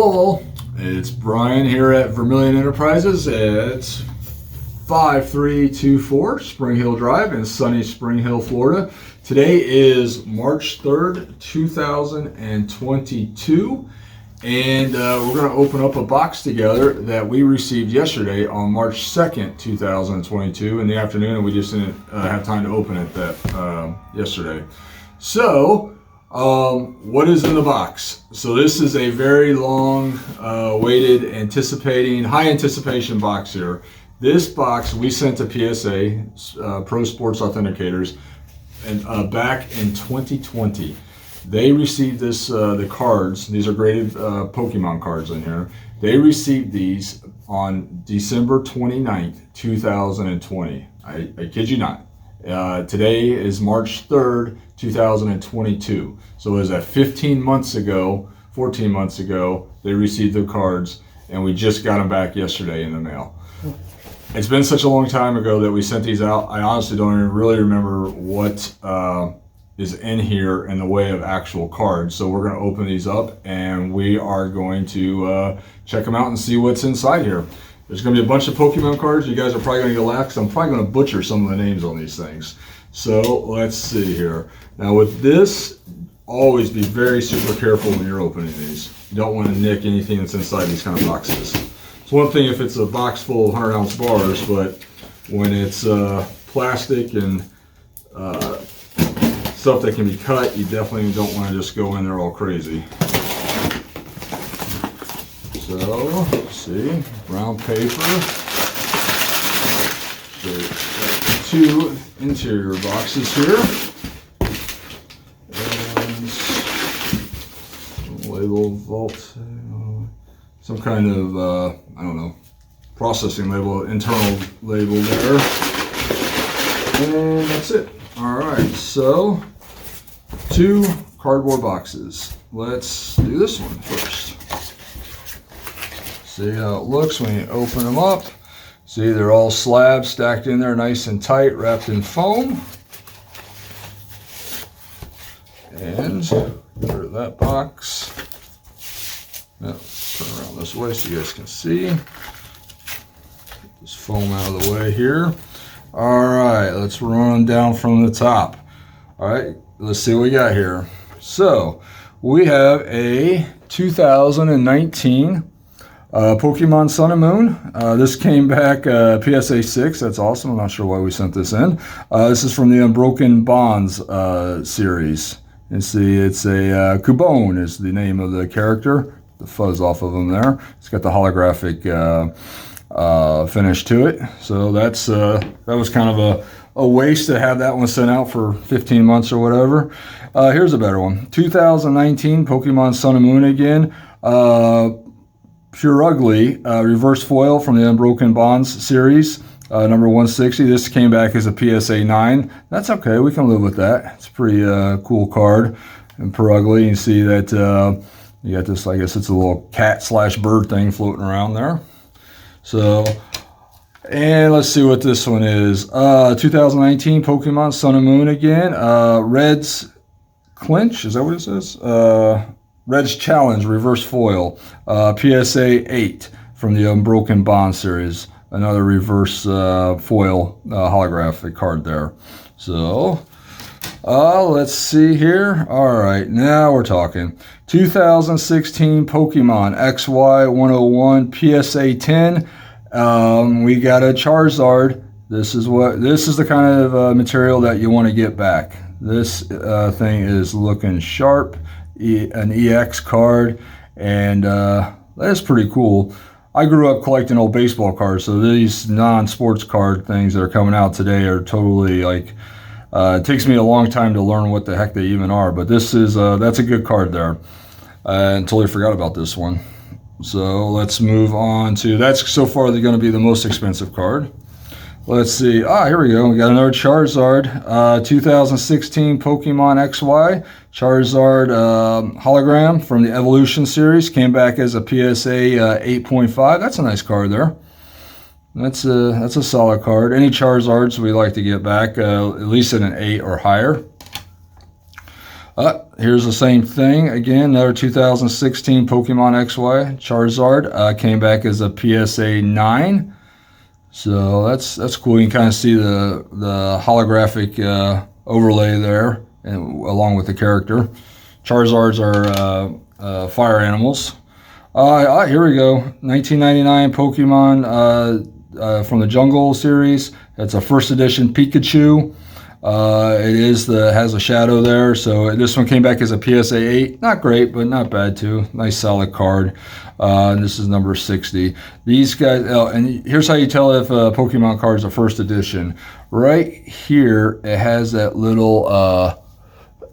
Hello, it's Brian here at Vermillion Enterprises. It's 5324 Spring Hill Drive in sunny Spring Hill, Florida. Today is March 3rd, 2022, and we're going to open up a box together that we received yesterday on March 2nd, 2022 in the afternoon, and we just didn't have time to open it yesterday. So, what is in the box? So this is a very long, waited, high anticipation box here. This box we sent to PSA, Pro Sports Authenticators, and back in 2020. They received this, the cards. These are graded Pokemon cards in here. They received these on December 29th, 2020. I kid you not. Today is March 3rd, 2022. So it was at 14 months ago, they received the cards, and we just got them back yesterday in the mail. It's been such a long time ago that we sent these out. I honestly don't even really remember what is in here in the way of actual cards. So we're going to open these up, and we are going to check them out and see what's inside here. There's going to be a bunch of Pokemon cards. You guys are probably going to get laughed because I'm probably going to butcher some of the names on these things. So let's see here. Now with this, always be very super careful when you're opening these. You don't want to nick anything that's inside these kind of boxes. It's one thing if it's a box full of 100-ounce bars, but when it's plastic and stuff that can be cut, you definitely don't want to just go in there all crazy. So, let's see, brown paper. So, two interior boxes here. And label vault, some kind of, I don't know, processing label, internal label there. And that's it. All right, so two cardboard boxes. Let's do this one first. See how it looks when you open them up. See, they're all slabs stacked in there nice and tight, wrapped in foam. And get rid of that box. Now, turn around this way so you guys can see. Get this foam out of the way here. All right, let's run down from the top. All right, let's see what we got here. So, we have a 2019 Pokemon Sun and Moon. This came back PSA 6. That's awesome. I'm not sure why we sent this in. This is from the Unbroken Bonds series. You see, it's a Cubone is the name of the character. The fuzz off of him there. It's got the holographic finish to it. So that's that was kind of a waste to have that one sent out for 15 months or whatever. Here's a better one. 2019 Pokemon Sun and Moon again. Pure Ugly reverse foil from the Unbroken Bonds series. Number 160. This came back as a PSA 9. That's okay. We can live with that. It's a pretty cool card. And Pure Ugly, you see that you got this, I guess it's a little cat/bird thing floating around there. So, and let's see what this one is. 2019 Pokemon Sun and Moon again. Red's Clinch, is that what it says? Red's Challenge reverse foil. PSA 8 from the Unbroken Bond series. Another reverse foil holographic card there. So, let's see here. All right, now we're talking. 2016 Pokemon XY101 PSA 10. We got a Charizard. This is the kind of material that you want to get back. This thing is looking sharp. An EX card, and that's pretty cool. I grew up collecting old baseball cards, so these non-sports card things that are coming out today are totally like, it takes me a long time to learn what the heck they even are, but this is, that's a good card there. I totally forgot about this one. So let's move on to, that's so far going to be the most expensive card. Let's see. Here we go. We got another Charizard. 2016 Pokemon XY. Charizard hologram from the Evolution series. Came back as a PSA 8.5. That's a nice card there. That's a solid card. Any Charizards we like to get back, at least at an 8 or higher. here's the same thing. Again, another 2016 Pokemon XY Charizard. Came back as a PSA 9. So that's cool. You can kind of see the holographic overlay there, and along with the character. Charizards are fire animals. Here we go. 1999 Pokemon from the Jungle series. It's a first edition Pikachu. It has a shadow there. So this one came back as a PSA 8. Not great, but not bad too. Nice solid card. And this is number 60. These guys, and here's how you tell if a Pokemon card is a first edition. Right here, it has that little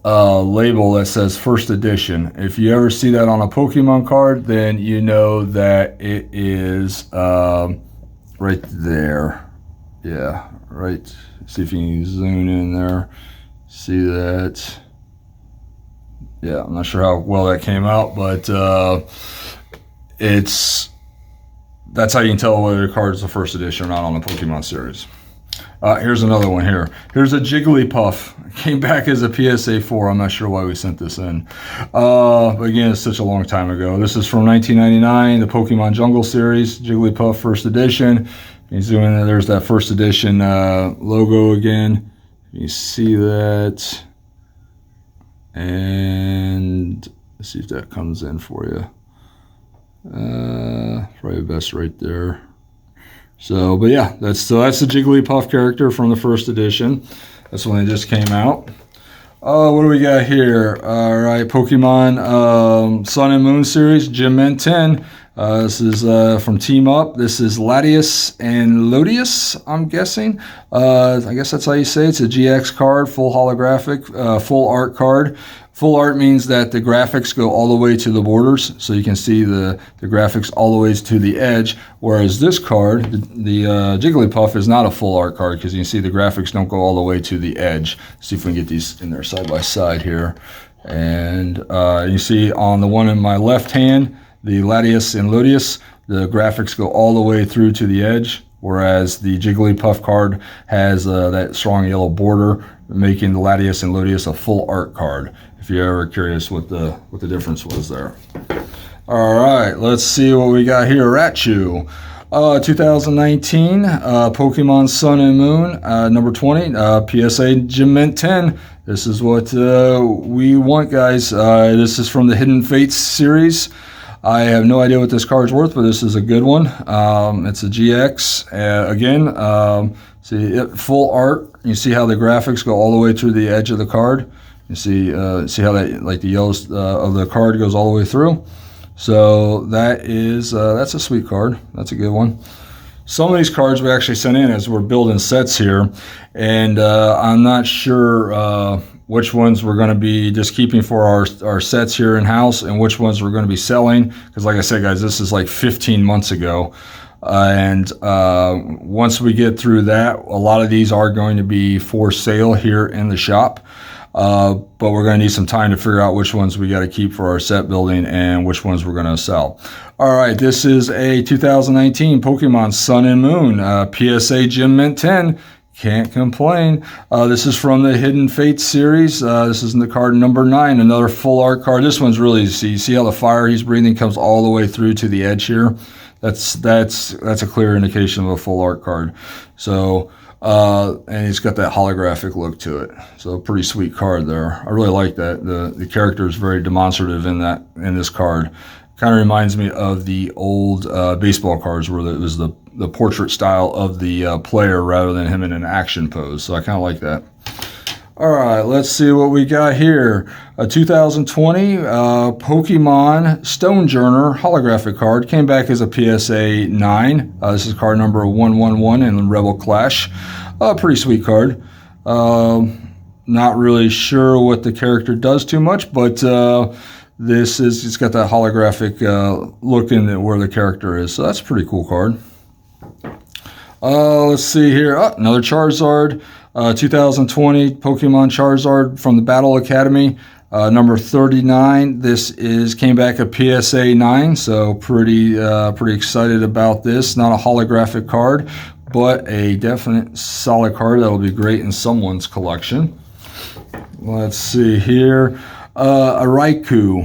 label that says first edition. If you ever see that on a Pokemon card, then you know that it is right there. Yeah, right. See if you can zoom in there. See that? Yeah, I'm not sure how well that came out, but that's how you can tell whether a card is a first edition or not on the Pokemon series. Here's another one here. Here's a Jigglypuff. Came back as a PSA 4. I'm not sure why we sent this in. But again, it's such a long time ago. This is from 1999, the Pokemon Jungle series. Jigglypuff first edition. You zoom in there, there's that first edition logo again. You see that. And let's see if that comes in for you. Probably best right there. So, but yeah, that's the Jigglypuff character from the first edition. That's when it just came out. What do we got here? All right, Pokemon Sun and Moon series, Gym Men 10. This is from Team Up. This is Latias and Lodius, I'm guessing. I guess that's how you say it. It's a GX card, full holographic, full art card. Full art means that the graphics go all the way to the borders, so you can see the graphics all the way to the edge, whereas this card, the Jigglypuff, is not a full art card because you can see the graphics don't go all the way to the edge. Let's see if we can get these in there side by side here. And you see on the one in my left hand, the Latias and Lodius, the graphics go all the way through to the edge, whereas the Jigglypuff card has that strong yellow border, making the Latias and Lodius a full art card, if you're ever curious what the difference was there. All right, let's see what we got here. Raichu, 2019 Pokemon Sun and Moon, number 20, PSA Gym Mint 10. This is what we want, guys. This is from the Hidden Fates series. I have no idea what this card's worth, but this is a good one. It's a GX. Again, see full art. You see how the graphics go all the way through the edge of the card. You see how that, like the yellows of the card goes all the way through. So that's a sweet card. That's a good one. Some of these cards we actually sent in as we're building sets here, and I'm not sure which ones we're going to be just keeping for our sets here in house, and which ones we're going to be selling. Because like I said, guys, this is like 15 months ago. And once we get through that, a lot of these are going to be for sale here in the shop. But we're going to need some time to figure out which ones we got to keep for our set building and which ones we're going to sell. All right, this is a 2019 Pokemon Sun and Moon PSA Gym Mint 10. Can't complain. This is from the Hidden Fates series. This is in the card number 9, another full art card. This one's really, you see how the fire he's breathing comes all the way through to the edge here? That's a clear indication of a full art card. So, and he's got that holographic look to it. So pretty sweet card there. I really like that. The character is very demonstrative in this card. Kind of reminds me of the old baseball cards where it was the portrait style of the player rather than him in an action pose. So I kind of like that. All right, let's see what we got here. A 2020 Pokemon Stonejourner holographic card. Came back as a PSA 9. This is card number 111 in Rebel Clash. Pretty sweet card. Not really sure what the character does too much, but it's got that holographic look in it where the character is. So that's a pretty cool card. Let's see here. Another Charizard. 2020 Pokemon Charizard from the Battle Academy, number 39. This came back a PSA 9, so pretty excited about this. Not a holographic card, but a definite solid card that'll be great in someone's collection. Let's see here. A Raikou.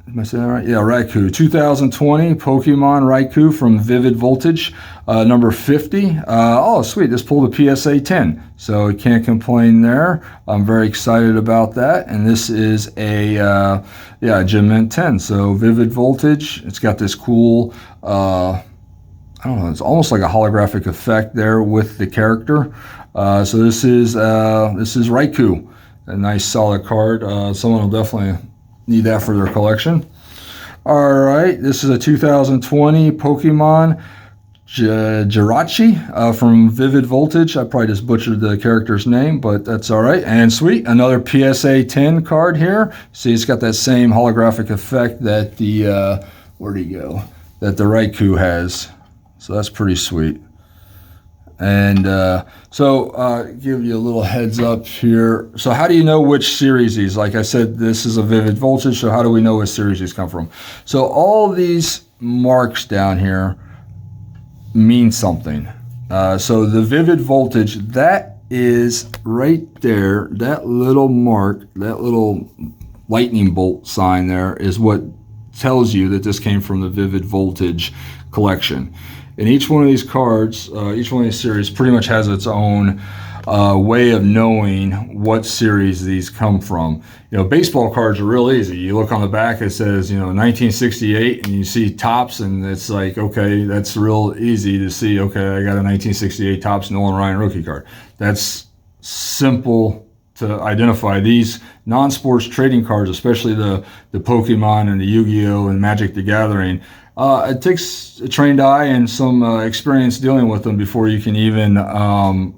Am I saying that right? Yeah, Raikou. 2020 Pokemon Raikou from Vivid Voltage, number 50. Oh, sweet. This pulled a PSA 10, so I can't complain there. I'm very excited about that. And this is a Gem Mint 10. So Vivid Voltage. It's got this cool, I don't know, it's almost like a holographic effect there with the character. So this is Raikou. A nice solid card. Someone will definitely need that for their collection. All right, this is a 2020 Pokemon Jirachi from Vivid Voltage. I probably just butchered the character's name, but that's all right. And sweet, another PSA 10 card here. See, it's got that same holographic effect that the where'd he go? That the Raikou has. So that's pretty sweet. And give you a little heads up here. So how do you know which series these? Like I said, this is a Vivid Voltage, so how do we know which series these come from? So all these marks down here mean something. So the Vivid Voltage, that is right there, that little mark, that little lightning bolt sign there is what tells you that this came from the Vivid Voltage collection. And each one of these cards, each one of these series pretty much has its own way of knowing what series these come from. You know, baseball cards are real easy. You look on the back, it says, 1968, and you see Topps, and it's like, okay, that's real easy to see. Okay, I got a 1968 Topps Nolan Ryan rookie card. That's simple to identify. These non-sports trading cards, especially the Pokemon and the Yu-Gi-Oh! And Magic the Gathering, it takes a trained eye and some experience dealing with them before you can even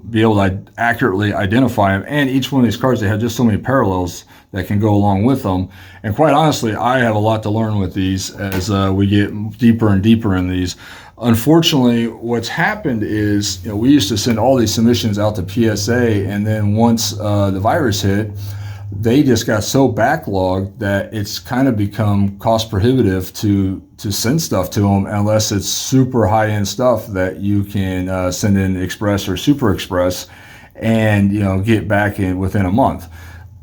be able to accurately identify them. And each one of these cards, they have just so many parallels that can go along with them. And quite honestly, I have a lot to learn with these as we get deeper and deeper in these. Unfortunately, what's happened is, we used to send all these submissions out to PSA, and then once the virus hit, they just got so backlogged that it's kind of become cost prohibitive to send stuff to them unless it's super high-end stuff that you can send in Express or Super Express and get back in within a month.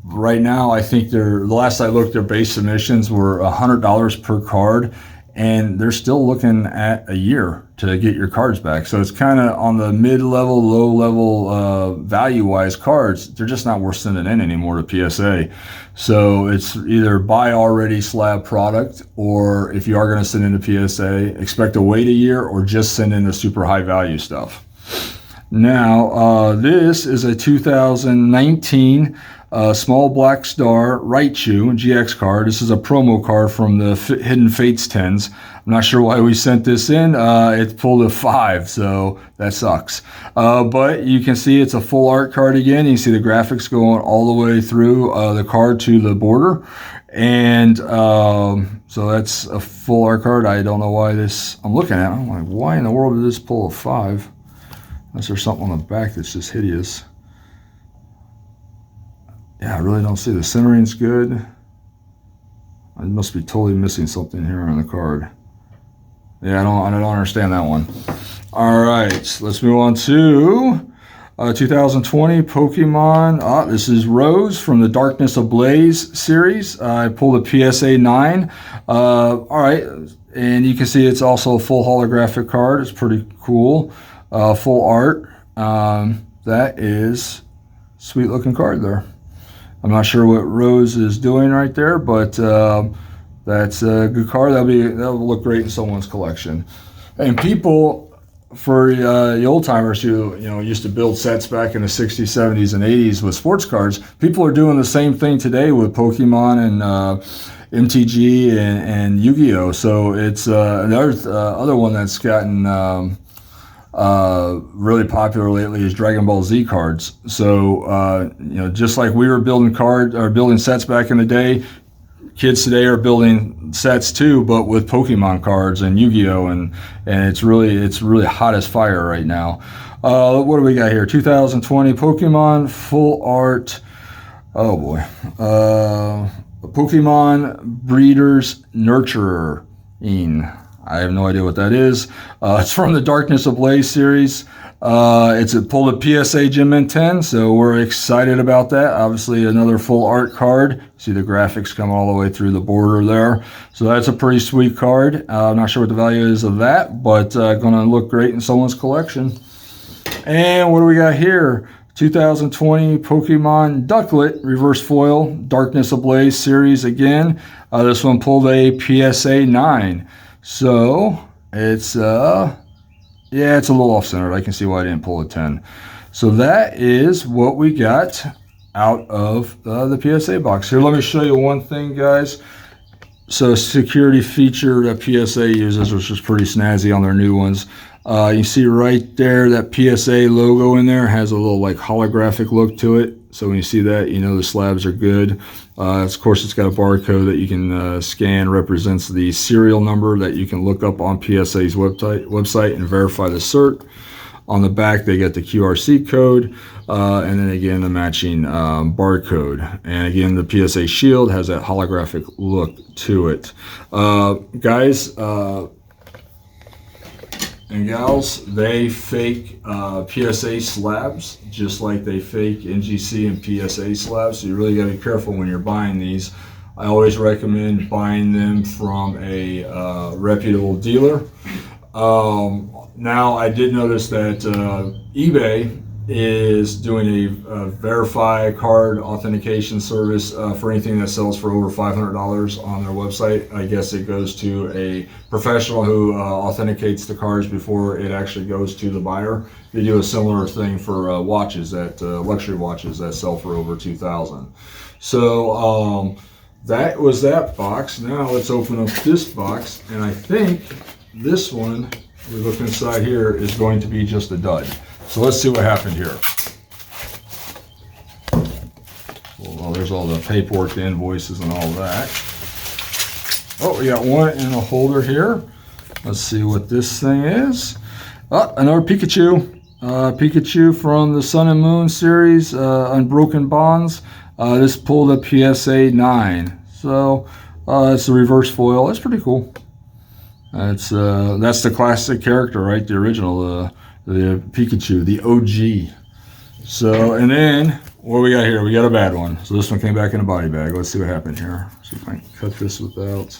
Right now, I think the last I looked, their base submissions were $100 per card, and they're still looking at a year to get your cards back. So it's kind of on the mid-level, low-level value-wise cards. They're just not worth sending in anymore to PSA. So it's either buy already slab product, or if you are going to send into PSA, expect to wait a year or just send in the super high-value stuff. Now, this is a 2019 Small Black Star Raichu GX card. This is a promo card from the Hidden Fates 10s. I'm not sure why we sent this in. It pulled a 5, so that sucks. But you can see it's a full art card again. You see the graphics going all the way through the card to the border. And so that's a full art card. I don't know why this, I'm looking at it, I'm like, why in the world did this pull a 5? Unless there's something on the back that's just hideous. Yeah, I really don't see. The centering's good. I must be totally missing something here on the card. Yeah, I don't understand that one. All right, let's move on to 2020 Pokemon. This is Rose from the Darkness Ablaze series. I pulled a PSA 9. All right, and you can see it's also a full holographic card. It's pretty cool. Full art. That is sweet looking card there. I'm not sure what Rose is doing right there, but that's a good card. That'll look great in someone's collection. And people, for the old timers who used to build sets back in the 60s, 70s, and 80s with sports cards, people are doing the same thing today with Pokemon and MTG and Yu-Gi-Oh. So it's another other one that's gotten really popular lately is Dragon Ball Z cards. So just like we were building sets back in the day, kids today are building sets too, but with Pokemon cards and Yu-Gi-Oh, and it's really hot as fire right now. What do we got here? 2020 Pokemon full art. Oh boy, Pokemon Breeders Nurturing. I have no idea what that is. It's from the Darkness Ablaze series. It pulled a PSA Gem Mint 10, so we're excited about that. Obviously, another full art card. See the graphics coming all the way through the border there. So that's a pretty sweet card. I'm not sure what the value is of that, but going to look great in someone's collection. And what do we got here? 2020 Pokemon Ducklet Reverse Foil Darkness Ablaze series again. This one pulled a PSA 9. So it's yeah, it's a little off-centered. I can see why I didn't pull a 10. So that is what we got out of the PSA box. Here, let me show you one thing, guys. So security feature that PSA uses, which is pretty snazzy on their new ones. You see right there that PSA logo in there has a little like holographic look to it. So when you see that, you know the slabs are good. Of course, it's got a barcode that you can scan, represents the serial number that you can look up on PSA's website and verify the cert. On the back, they get the QRC code, and then again, the matching barcode. And again, the PSA shield has that holographic look to it. Guys, and gals, they fake PSA slabs just like they fake NGC and PSA slabs. So you really got to be careful when you're buying these. I always recommend buying them from a reputable dealer. Now, I did notice that eBay is doing a verify card authentication service for anything that sells for over $500 on their website. I guess it goes to a professional who authenticates the cards before it actually goes to the buyer. They do a similar thing for watches, that luxury watches that sell for over $2,000. So that was that box. Now let's open up this box, and I think this one, we look inside here, is going to be just a dud. So let's see what happened here. Well, there's all the paperwork, the invoices, and all that. Oh, we got one in a holder here. Let's see what this thing is. Oh, another Pikachu. Pikachu from the Sun and Moon series, Unbroken Bonds. This pulled a PSA 9. So it's a reverse foil. That's pretty cool. That's the classic character, right? The original, the Pikachu, the OG. So, and then what we got here? We got a bad one. So this one came back in a body bag. Let's see what happened here. See if I can cut this without.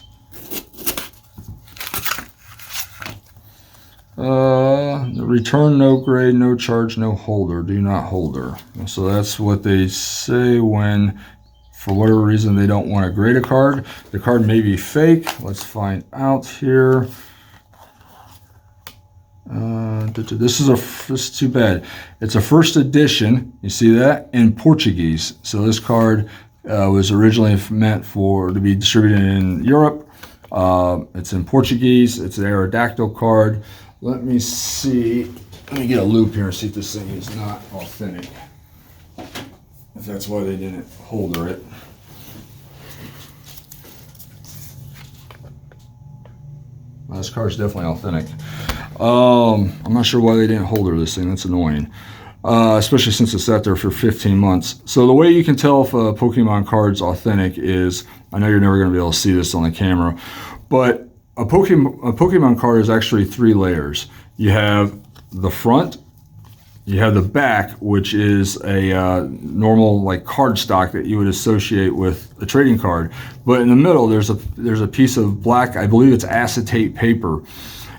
Return no grade, no charge, no holder. Do not holder. So that's what they say when, for whatever reason, they don't want to grade a card. The card may be fake. Let's find out here. This is too bad. It's a first edition. You see that in Portuguese. So this card was originally meant to be distributed in Europe. It's in Portuguese. It's an Aerodactyl card. Let me see. Let me get a loop here and see if this thing is not authentic. If that's why they didn't holder it. Well, this card's definitely authentic. I'm not sure why they didn't holder this thing. That's annoying. Especially since it's sat there for 15 months. So the way you can tell if a Pokemon card's authentic is, I know you're never going to be able to see this on the camera, but a Pokemon card is actually 3 layers. You have the front, you have the back, which is a normal like card stock that you would associate with a trading card. But in the middle, there's a piece of black, I believe it's acetate paper.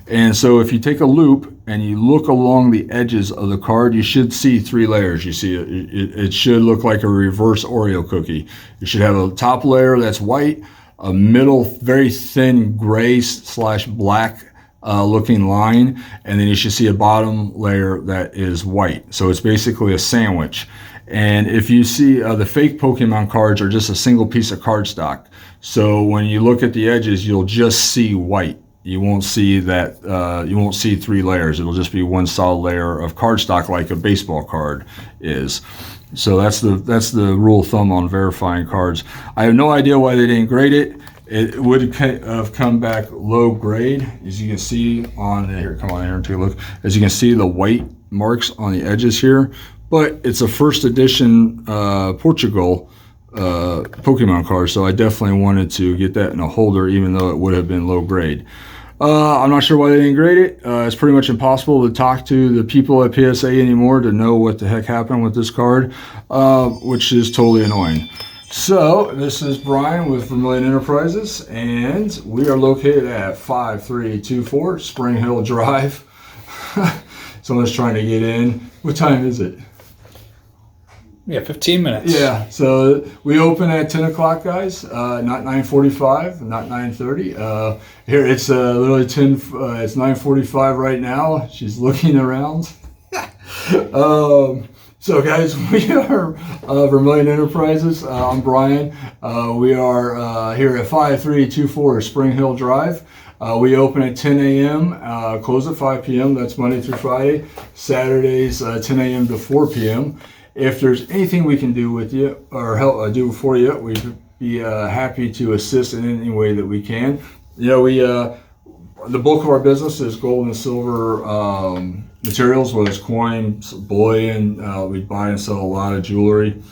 And so if you take a loop and you look along the edges of the card, you should see 3 layers. You see it should look like a reverse Oreo cookie. You should have a top layer that's white, a middle very thin gray / black looking line, and then you should see a bottom layer that is white. So it's basically a sandwich. And if you see the fake Pokemon cards are just a single piece of cardstock. So when you look at the edges, you'll just see white. You won't see that. You won't see 3 layers. It'll just be one solid layer of cardstock, like a baseball card is. So that's the rule of thumb on verifying cards. I have no idea why they didn't grade it. It would have come back low grade, as you can see on here. Come on here and take a look. As you can see, the white marks on the edges here. But it's a first edition Portugal Pokemon card, so I definitely wanted to get that in a holder, even though it would have been low grade. I'm not sure why they didn't grade it. It's pretty much impossible to talk to the people at PSA anymore to know what the heck happened with this card, which is totally annoying. So this is Brian with Vermillion Enterprises, and we are located at 5324 Spring Hill Drive. Someone's trying to get in. What time is it? Yeah, 15 minutes. Yeah, so we open at 10 o'clock, guys. Not 9:45, not 9:30. Here it's literally 10. It's 9:45 right now. She's looking around. So guys, we are Vermillion Enterprises. I'm Brian. We are here at 5324 Spring Hill Drive. We open at 10 a.m., close at 5 p.m. That's Monday through Friday. Saturdays, 10 a.m. to 4 p.m. If there's anything we can do with you or help do for you, we'd be happy to assist in any way that we can. You know, the bulk of our business is gold and silver materials, whether it's coins, bullion. We buy and sell a lot of jewelry.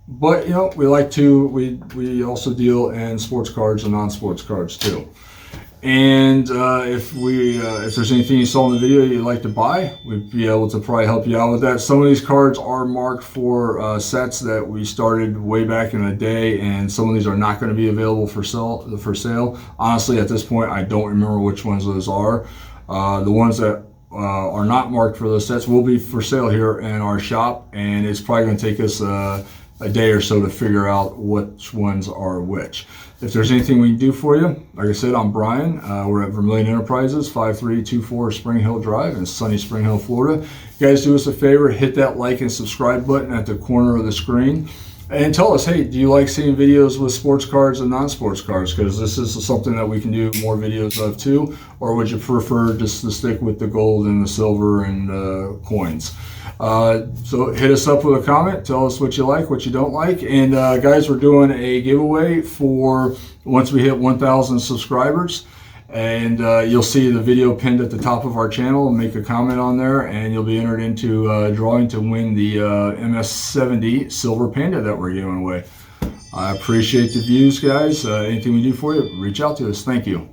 But you know, we also deal in sports cards and non-sports cards too. And if there's anything you saw in the video you'd like to buy, we'd be able to probably help you out with that. Some of these cards are marked for sets that we started way back in the day, and some of these are not going to be available for sale. Honestly, at this point, I don't remember which ones those are. The ones that are not marked for those sets will be for sale here in our shop, and it's probably going to take us a day or so to figure out which ones are which. If there's anything we can do for you, like I said, I'm Brian. We're at Vermillion Enterprises, 5324 Spring Hill Drive in sunny Spring Hill, Florida. You guys do us a favor, hit that like and subscribe button at the corner of the screen. And tell us, hey, do you like seeing videos with sports cards and non-sports cards? Because this is something that we can do more videos of too. Or would you prefer just to stick with the gold and the silver and coins? So hit us up with a comment. Tell us what you like, what you don't like. And guys, we're doing a giveaway for once we hit 1,000 subscribers. And you'll see the video pinned at the top of our channel. Make a comment on there, and you'll be entered into a drawing to win the MS70 Silver Panda that we're giving away. I appreciate the views, guys. Anything we do for you, reach out to us. Thank you.